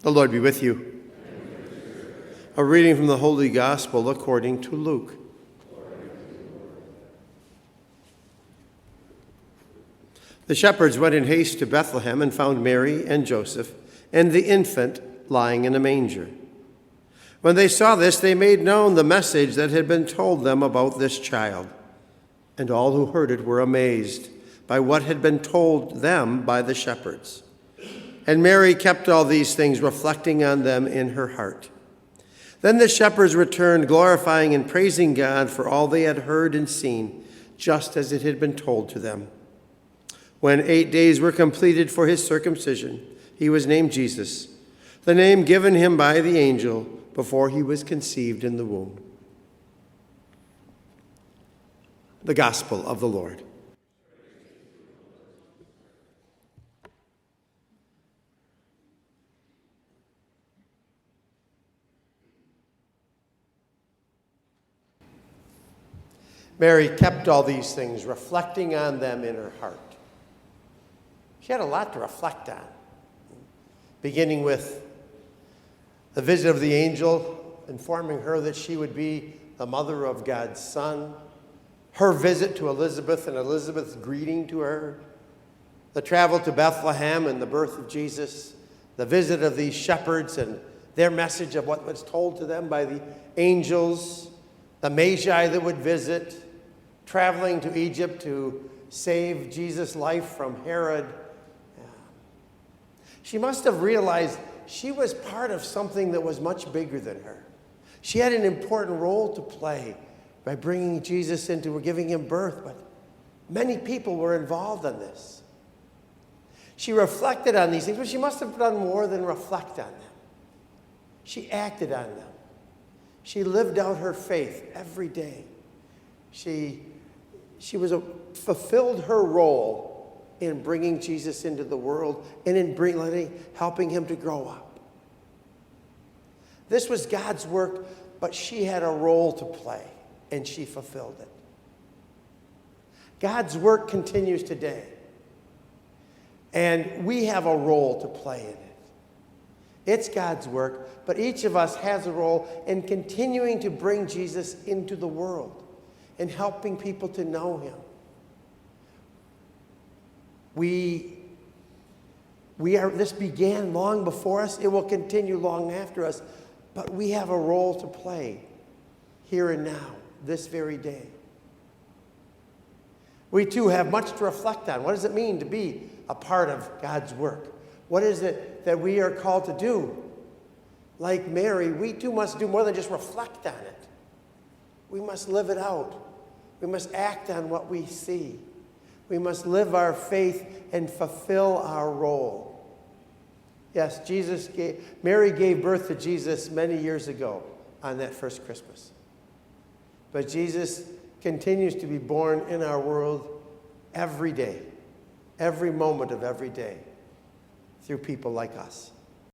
The Lord be with you. A reading from the Holy Gospel according to Luke. The shepherds went in haste to Bethlehem and found Mary and Joseph and the infant lying in a manger. When they saw this, they made known the message that had been told them about this child. And all who heard it were amazed by what had been told them by the shepherds. And Mary kept all these things, reflecting on them in her heart. Then the shepherds returned, glorifying and praising God for all they had heard and seen, just as it had been told to them. When 8 days were completed for his circumcision, he was named Jesus, the name given him by the angel before he was conceived in the womb. The Gospel of the Lord. Mary kept all these things, reflecting on them in her heart. She had a lot to reflect on, beginning with the visit of the angel, informing her that she would be the mother of God's Son, her visit to Elizabeth and Elizabeth's greeting to her, the travel to Bethlehem and the birth of Jesus, the visit of these shepherds and their message of what was told to them by the angels, the Magi that would visit, traveling to Egypt to save Jesus' life from Herod. She must have realized she was part of something that was much bigger than her. She had an important role to play by bringing Jesus into, giving him birth, but many people were involved in this. She reflected on these things, but she must have done more than reflect on them. She acted on them. She lived out her faith every day. She fulfilled her role in bringing Jesus into the world and in helping him to grow up. This was God's work, but she had a role to play, and she fulfilled it. God's work continues today, and we have a role to play in it. It's God's work, but each of us has a role in continuing to bring Jesus into the world and helping people to know him. This began long before us. It will continue long after us, but we have a role to play here and now, this very day. We too have much to reflect on. What does it mean to be a part of God's work? What is it that we are called to do? Like Mary, we too must do more than just reflect on it. We must live it out. We must act on what we see. We must live our faith and fulfill our role. Yes, Mary gave birth to Jesus many years ago on that first Christmas. But Jesus continues to be born in our world every day, every moment of every day, through people like us.